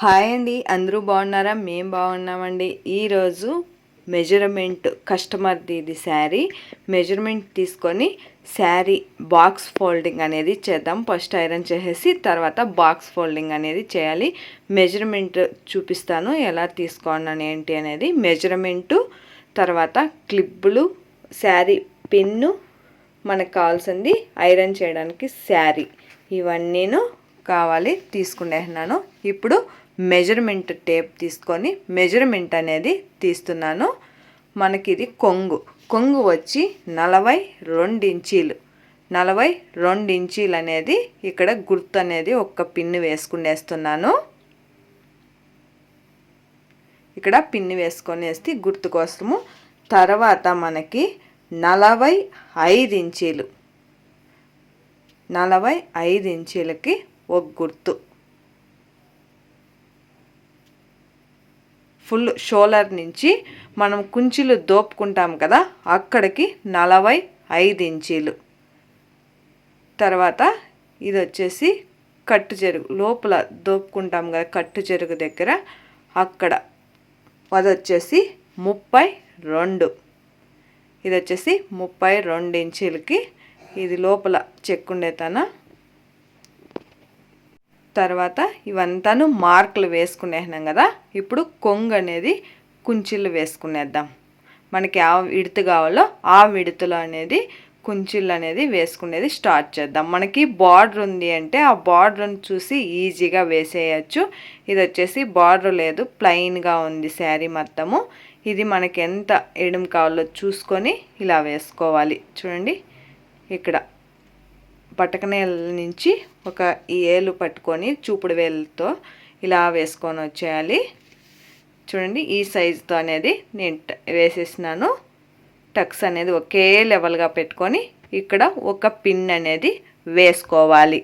Hi అండి, అందరూ బాగున్నారా? మేము బాగున్నామండి. ఈరోజు మెజర్మెంట్ కస్టమర్ది ఇది శారీ మెజర్మెంట్ తీసుకొని శారీ బాక్స్ ఫోల్డింగ్ అనేది చేద్దాం. ఫస్ట్ ఐరన్ చేసేసి తర్వాత బాక్స్ ఫోల్డింగ్ అనేది చేయాలి. మెజర్మెంట్ చూపిస్తాను ఎలా తీసుకోండి ఏంటి అనేది. మెజర్మెంటు తర్వాత క్లిప్పులు, శారీ పిన్ను, మనకు కావాల్సింది ఐరన్ చేయడానికి శారీ, ఇవన్నీను కావాలి తీసుకునేస్తున్నాను. ఇప్పుడు మెజర్మెంట్ టేప్ తీసుకొని మెజర్మెంట్ అనేది తీస్తున్నాను. మనకి ఇది కొంగు వచ్చి 42 ఇంచీలు. 42 ఇంచీలు అనేది ఇక్కడ గుర్తు అనేది ఒక్క పిన్ను వేసుకునేస్తున్నాను. ఇక్కడ పిన్ను వేసుకొనేసి గుర్తు కోసము. తర్వాత మనకి 45 ఇంచీలు, 45 ఇంచీలకి ఒక గుర్తు. ఫుల్ షోల్డర్ నుంచి మనం కుంచెలు దోపుకుంటాం కదా, అక్కడికి 45 ఇంచీలు. తర్వాత ఇది వచ్చేసి కట్టు చెరుగు లోపల దోపుకుంటాం కదా, కట్టు చెరుగు దగ్గర అక్కడ అది వచ్చేసి 32. ఇది వచ్చేసి 32 ఇంచీలకి ఇది లోపల చెక్కుండేతాన. తర్వాత ఇవంతాను మార్కులు వేసుకునేసినాం కదా, ఇప్పుడు కొంగు అనేది కుంచిళ్ళు వేసుకునేద్దాం. మనకి ఆ విడత కావాలో ఆ విడతలో అనేది కుంచిళ్ళు అనేది వేసుకునేది స్టార్ట్ చేద్దాం. మనకి బార్డర్ ఉంది అంటే ఆ బార్డర్ని చూసి ఈజీగా వేసేయచ్చు. ఇది వచ్చేసి బార్డర్ లేదు, ప్లెయిన్గా ఉంది శారీ మొత్తము. ఇది మనకి ఎంత ఎడం కావాలో చూసుకొని ఇలా వేసుకోవాలి. చూడండి, ఇక్కడ పటకనేల నుంచి ఒక ఏలు పట్టుకొని చూపుడు వేలుతో ఇలా వేసుకొని వచ్చేయాలి. చూడండి, ఈ సైజుతో అనేది నేను వేసేసినాను. టక్స్ అనేది ఒకే లెవెల్గా పెట్టుకొని ఇక్కడ ఒక పిన్ అనేది వేసుకోవాలి.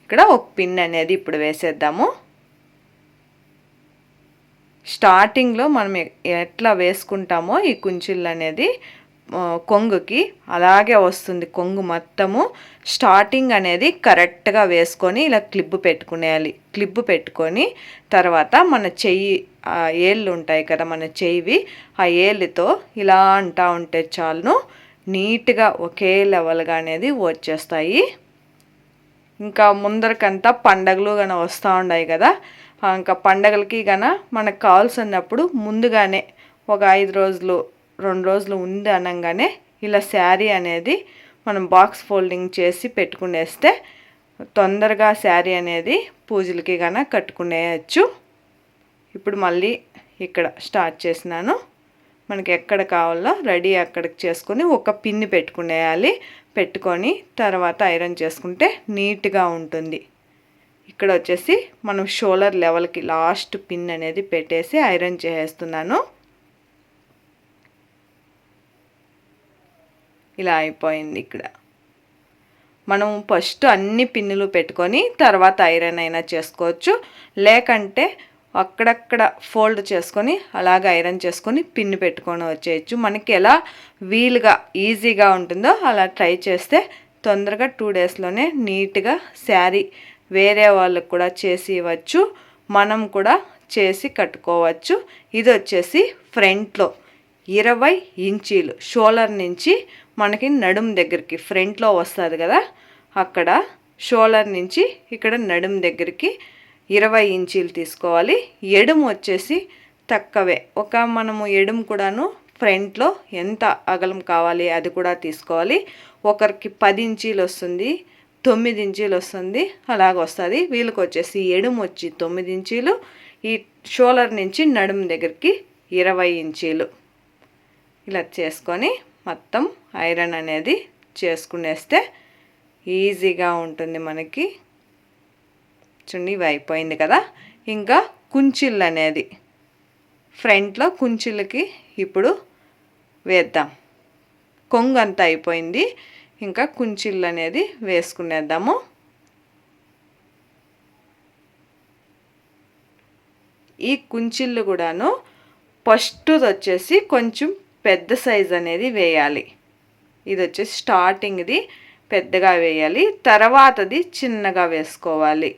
ఇక్కడ ఒక పిన్ అనేది ఇప్పుడు వేసేద్దాము. స్టార్టింగ్లో మనం ఎట్లా వేసుకుంటామో ఈ కుంచిళ్ళు అనేది కొంగుకి అలాగే వస్తుంది. కొంగు మొత్తము స్టార్టింగ్ అనేది కరెక్ట్గా వేసుకొని ఇలా క్లిప్ పెట్టుకునేయాలి. క్లిప్ పెట్టుకొని తర్వాత మన చెయ్యి ఏళ్ళు ఉంటాయి కదా, మన చెయ్యివి, ఆ ఏళ్ళతో ఇలా అంటూ ఉంటే చాలును నీట్గా ఒకే లెవెల్గా అనేది వచ్చేస్తాయి. ఇంకా ముందరకంతా పండగలు కానీ వస్తూ ఉన్నాయి కదా, ఇంకా పండగలకి గన మనకు కావాల్సినప్పుడు ముందుగానే ఒక 5 రోజులు 2 రోజులు ఉంది అనగానే ఇలా శారీ అనేది మనం బాక్స్ ఫోల్డింగ్ చేసి పెట్టుకునేస్తే తొందరగా శారీ అనేది పూజలకి గాన కట్టుకునేయచ్చు. ఇప్పుడు మళ్ళీ ఇక్కడ స్టార్ట్ చేసినాను. మనకి ఎక్కడ కావాలో రెడీ అక్కడికి చేసుకొని ఒక పిన్ని పెట్టుకునేయాలి. పెట్టుకొని తర్వాత ఐరన్ చేసుకుంటే నీట్గా ఉంటుంది. ఇక్కడ వచ్చేసి మనం షోల్డర్ లెవెల్కి లాస్ట్ పిన్ అనేది పెట్టేసి ఐరన్ చేసేస్తున్నాను. ఇలా అయిపోయింది. ఇక్కడ మనం ఫస్ట్ అన్ని పిన్నులు పెట్టుకొని తర్వాత ఐరన్ అయినా చేసుకోవచ్చు, లేకంటే అక్కడక్కడ ఫోల్డ్ చేసుకొని అలాగే ఐరన్ చేసుకొని పిన్ను పెట్టుకొని వచ్చేయచ్చు. మనకి ఎలా వీలుగా ఈజీగా ఉంటుందో అలా ట్రై చేస్తే తొందరగా 2 డేస్లోనే నీట్గా శారీ వేరే వాళ్ళకు కూడా చేసి ఇవ్వచ్చు, మనం కూడా చేసి కట్టుకోవచ్చు. ఇది వచ్చేసి ఫ్రంట్లో 20 ఇంచీలు షోల్డర్ నుంచి మనకి నడుము దగ్గరికి ఫ్రంట్లో వస్తుంది కదా, అక్కడ షోల్డర్ నుంచి ఇక్కడ నడుము దగ్గరికి 20 ఇంచీలు తీసుకోవాలి. ఎడుము వచ్చేసి తక్కువే, మనము ఎడుము కూడాను ఫ్రంట్లో ఎంత అగలం కావాలి అది కూడా తీసుకోవాలి. ఒకరికి 10 ఇంచీలు వస్తుంది, 9 ఇంచీలు వస్తుంది, అలాగ వస్తుంది. వీళ్ళకి వచ్చేసి ఎడుము వచ్చి 9 ఇంచీలు, ఈ షోల్డర్ నుంచి నడుము దగ్గరికి 20 ఇంచీలు. ఇలా చేసుకొని మొత్తం ఐరన్ అనేది చేసుకునేస్తే ఈజీగా ఉంటుంది మనకి. చూడండి, ఇవి అయిపోయింది కదా. ఇంకా కుంచిళ్ళు అనేది ఫ్రంట్లో కుంచిళ్ళకి ఇప్పుడు వేద్దాం. కొంగు అంతా అయిపోయింది, ఇంకా కుంచిళ్ళు అనేది వేసుకునేద్దాము. ఈ కుంచిళ్ళు కూడాను ఫస్ట్ వచ్చేసి కొంచెం పెద్ద సైజ్ అనేది వేయాలి. ఇది వచ్చేసి స్టార్టింగ్ది పెద్దగా వేయాలి, తర్వాతది చిన్నగా వేసుకోవాలి.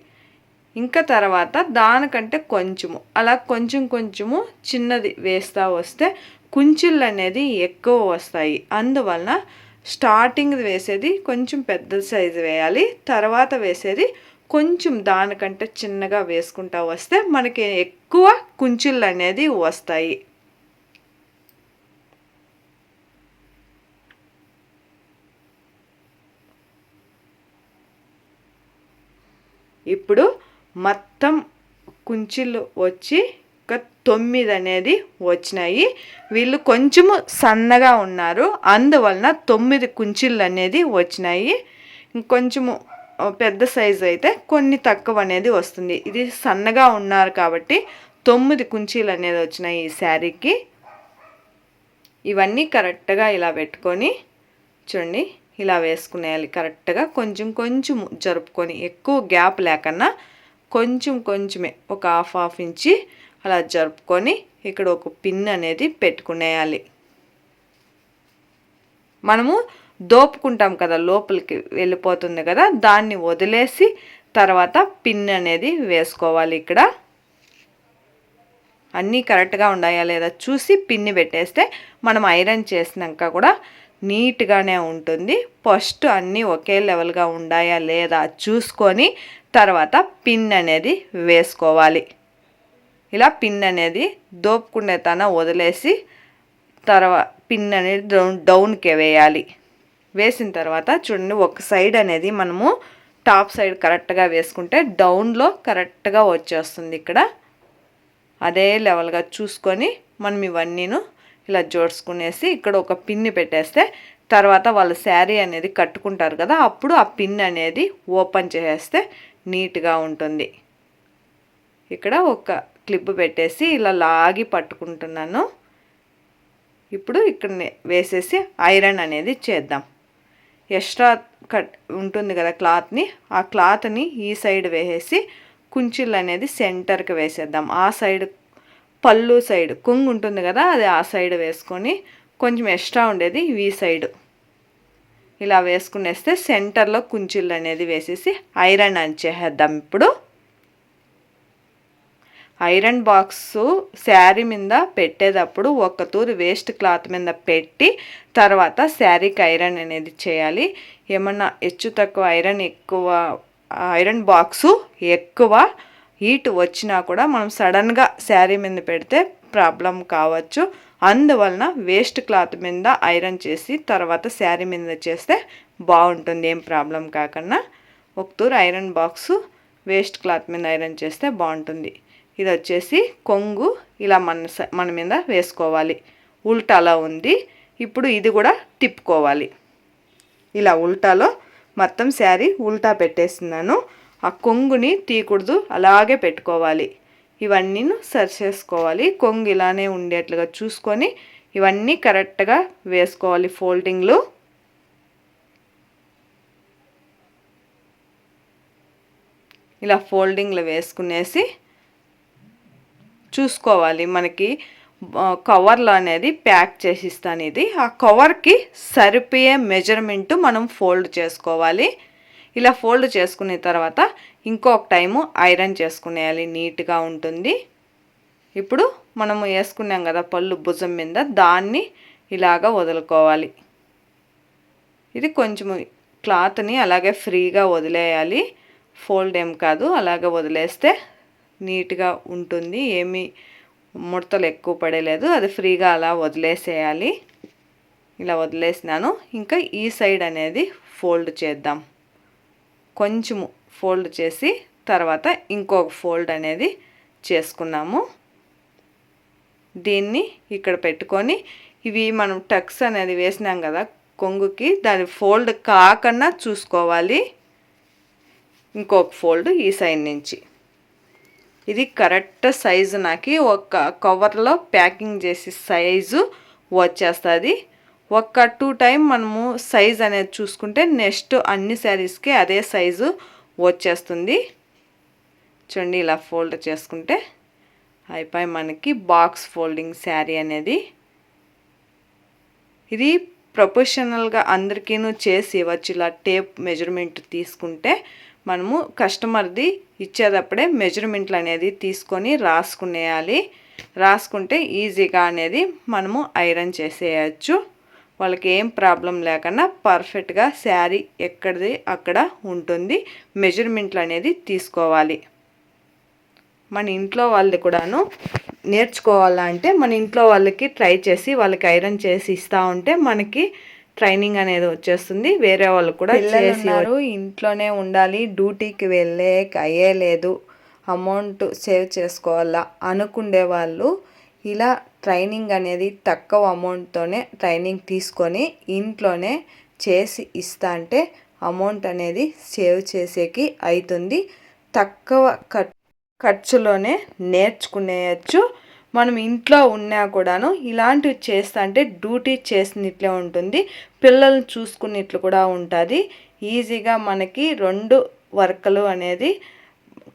ఇంకా తర్వాత దానికంటే కొంచెము అలా కొంచెం కొంచెము చిన్నది వేస్తూ వస్తే కుంచిళ్ళు అనేది ఎక్కువ వస్తాయి. అందువలన స్టార్టింగ్ వేసేది కొంచెం పెద్ద సైజు వేయాలి, తర్వాత వేసేది కొంచెం దానికంటే చిన్నగా వేసుకుంటా వస్తే మనకి ఎక్కువ కుంచిళ్ళు అనేది వస్తాయి. ఇప్పుడు మొత్తం కుంచిళ్ళు వచ్చి ఒక 9 అనేది వచ్చినాయి. వీళ్ళు కొంచెము సన్నగా ఉన్నారు, అందువలన 9 కుంచిళ్ళు అనేది వచ్చినాయి. ఇంకొంచెము పెద్ద సైజు అయితే కొన్ని తక్కువ అనేది వస్తుంది. ఇది సన్నగా ఉన్నారు కాబట్టి 9 కుంచీలు అనేది వచ్చినాయి ఈ శారీకి. ఇవన్నీ కరెక్ట్గా ఇలా పెట్టుకొని చూడండి, ఇలా వేసుకునేయాలి. కరెక్ట్గా కొంచెం కొంచెం జరుపుకొని, ఎక్కువ గ్యాప్ లేకన్నా కొంచెం కొంచెమే ఒక హాఫ్ ఇంచి అలా జరుపుకొని ఇక్కడ ఒక పిన్ అనేది పెట్టుకునేయాలి. మనము దోపుకుంటాం కదా, లోపలికి వెళ్ళిపోతుంది కదా, దాన్ని వదిలేసి తర్వాత పిన్ అనేది వేసుకోవాలి. ఇక్కడ అన్నీ కరెక్ట్గా ఉన్నాయా లేదా చూసి పిన్ని పెట్టేస్తే మనం ఐరన్ చేసినాక కూడా నీట్గానే ఉంటుంది. ఫస్ట్ అన్నీ ఒకే లెవెల్గా ఉన్నాయా లేదా చూసుకొని తర్వాత పిన్ అనేది వేసుకోవాలి. ఇలా పిన్ అనేది దోపుకునే తన వదిలేసి తర్వాత పిన్ అనేది డౌన్కి వేయాలి. వేసిన తర్వాత చూడండి, ఒక సైడ్ అనేది మనము టాప్ సైడ్ కరెక్ట్గా వేసుకుంటే డౌన్లో కరెక్ట్గా వచ్చేస్తుంది. ఇక్కడ అదే లెవెల్గా చూసుకొని మనం ఇవన్నీను ఇలా జోడ్చుకునేసి ఇక్కడ ఒక పిన్ని పెట్టేస్తే తర్వాత వాళ్ళ శారీ అనేది కట్టుకుంటారు కదా, అప్పుడు ఆ పిన్ అనేది ఓపెన్ చేసేస్తే నీట్గా ఉంటుంది. ఇక్కడ ఒక క్లిప్ పెట్టేసి ఇలా లాగి పట్టుకుంటున్నాను. ఇప్పుడు ఇక్కడ వేసేసి ఐరన్ అనేది చేద్దాం. ఎక్స్ట్రా కట్ ఉంటుంది కదా క్లాత్ని, ఆ క్లాత్ని ఈ సైడ్ వేసేసి కుంచిళ్ళు అనేది సెంటర్కి వేసేద్దాం. ఆ సైడ్ పళ్ళు సైడ్ కొంగు ఉంటుంది కదా, అది ఆ సైడ్ వేసుకొని కొంచెం ఎక్స్ట్రా ఉండేది ఈ సైడ్ ఇలా వేసుకునేస్తే సెంటర్లో కుంచిళ్ళు అనేది వేసేసి ఐరన్ అని చేసేద్దాం. ఇప్పుడు ఐరన్ బాక్సు శారీ మీద పెట్టేటప్పుడు ఒక తూరి వేస్ట్ క్లాత్ మీద పెట్టి తర్వాత శారీకి ఐరన్ అనేది చేయాలి. ఏమన్నా హెచ్చు తక్కువ ఐరన్ బాక్సు ఎక్కువ హీట్ వచ్చినా కూడా మనం సడన్గా శారీ మీద పెడితే ప్రాబ్లం కావచ్చు. అందువలన వేస్ట్ క్లాత్ మీద ఐరన్ చేసి తర్వాత శారీ మీద చేస్తే బాగుంటుంది, ఏం ప్రాబ్లం కాకుండా. ఒక తూరు ఐరన్ బాక్సు వేస్ట్ క్లాత్ మీద ఐరన్ చేస్తే బాగుంటుంది. ఇది వచ్చేసి కొంగు ఇలా మన మీద వేసుకోవాలి. ఉల్టాలో ఉంది. ఇప్పుడు ఇది కూడా తిప్పుకోవాలి. ఇలా ఉల్టాలో మొత్తం శారీ ఉల్టా పెట్టేస్తున్నాను. ఆ కొంగుని తీయకూడదు, అలాగే పెట్టుకోవాలి. ఇవన్నీ సరి చేసుకోవాలి. కొంగు ఇలానే ఉండేట్లుగా చూసుకొని ఇవన్నీ కరెక్ట్గా వేసుకోవాలి. ఫోల్డింగ్లు ఇలా ఫోల్డింగ్లు వేసుకునేసి చూసుకోవాలి. మనకి కవర్లో అనేది ప్యాక్ చేసి ఇస్తాను. ఇది ఆ కవర్కి సరిపోయే మెజర్మెంటు మనం ఫోల్డ్ చేసుకోవాలి. ఇలా ఫోల్డ్ చేసుకున్న తర్వాత ఇంకొక టైము ఐరన్ చేసుకునేయాలి, నీట్గా ఉంటుంది. ఇప్పుడు మనము వేసుకున్నాం కదా పళ్ళు భుజం మీద, దాన్ని ఇలాగా వదులుకోవాలి. ఇది కొంచెం క్లాత్ని అలాగే ఫ్రీగా వదిలేయాలి, ఫోల్డ్ ఏం కాదు, అలాగే వదిలేస్తే నీట్గా ఉంటుంది. ఏమీ ముడతలు ఎక్కువ పడలేదు, అది ఫ్రీగా అలా వదిలేసేయాలి. ఇలా వదిలేసినాను. ఇంకా ఈ సైడ్ అనేది ఫోల్డ్ చేద్దాం. కొంచెము ఫోల్డ్ చేసి తర్వాత ఇంకొక ఫోల్డ్ అనేది చేసుకున్నాము. దీన్ని ఇక్కడ పెట్టుకొని ఇవి మనం టక్స్ అనేది వేసినాం కదా కొంగుకి, దాని ఫోల్డ్ కాకుండా చూసుకోవాలి. ఇంకొక ఫోల్డ్ ఈ సైడ్ నుంచి. ఇది కరెక్ట్ సైజు నాకు ఒక కవర్లో ప్యాకింగ్ చేసి సైజు వచ్చేస్తుంది. ఒక 2 టైం మనము సైజ్ అనేది చూసుకుంటే నెక్స్ట్ అన్ని శారీస్కి అదే సైజు వచ్చేస్తుంది. చూడండి, ఇలా ఫోల్డ్ చేసుకుంటే అయిపోయి మనకి బాక్స్ ఫోల్డింగ్ శారీ అనేది. ఇది ప్రొఫెషనల్గా అందరికీ చేసి ఇవ్వచ్చు. ఇలా టేప్ మెజర్మెంట్ తీసుకుంటే మనము కస్టమర్ది ఇచ్చేటప్పుడే మెజర్మెంట్లు అనేది తీసుకొని రాసుకుంటే ఈజీగా అనేది మనము ఐరన్ చేసేయచ్చు. వాళ్ళకి ఏం ప్రాబ్లం లేకుండా పర్ఫెక్ట్గా శారీ ఎక్కడిది అక్కడ ఉంటుంది. మెజర్మెంట్లు అనేది తీసుకోవాలి. మన ఇంట్లో వాళ్ళు కూడాను నేర్చుకోవాలంటే మన ఇంట్లో వాళ్ళకి ట్రై చేసి వాళ్ళకి ఐరన్ చేసి ఇస్తూ ఉంటే మనకి ట్రైనింగ్ అనేది వచ్చేస్తుంది. వేరే వాళ్ళు కూడా చేసినారు, ఇంట్లోనే ఉండాలి, డ్యూటీకి వెళ్ళే అయ్యే లేదు, అమౌంట్ సేవ్ చేసుకోవాలా అనుకునే వాళ్ళు ఇలా ట్రైనింగ్ అనేది తక్కువ అమౌంట్తోనే ట్రైనింగ్ తీసుకొని ఇంట్లోనే చేసి ఇస్తా అంటే అమౌంట్ అనేది సేవ్ చేసేకి అవుతుంది. తక్కువ ఖర్చులోనే నేర్చుకునేయచ్చు. మనం ఇంట్లో ఉన్నా కూడాను ఇలాంటివి చేస్తా అంటే డ్యూటీ చేసినట్లే ఉంటుంది, పిల్లల్ని చూసుకున్నట్లు కూడా ఉంటుంది. ఈజీగా మనకి 2 వర్కులు అనేది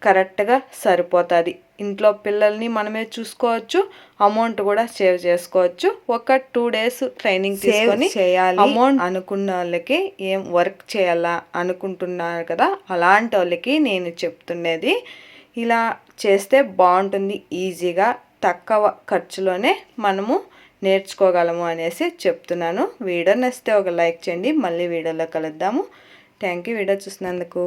కరెక్ట్గా సరిపోతుంది. ఇంట్లో పిల్లల్ని మనమే చూసుకోవచ్చు, అమౌంట్ కూడా సేవ్ చేసుకోవచ్చు. ఒక 2 days ట్రైనింగ్ తీసుకొని చేయాలి అమౌంట్ అనుకున్న వాళ్ళకి, ఏం వర్క్ చేయాలా అనుకుంటున్నారు కదా అలాంటి వాళ్ళకి నేను చెప్తున్నది ఇలా చేస్తే బాగుంటుంది. ఈజీగా తక్కువ ఖర్చులోనే మనము నేర్చుకోగలము అనేసి చెప్తున్నాను. వీడియో నచ్చితే ఒక లైక్ చేయండి. మళ్ళీ వీడియోలో కలుద్దాము. థ్యాంక్ యూ వీడియో చూసినందుకు.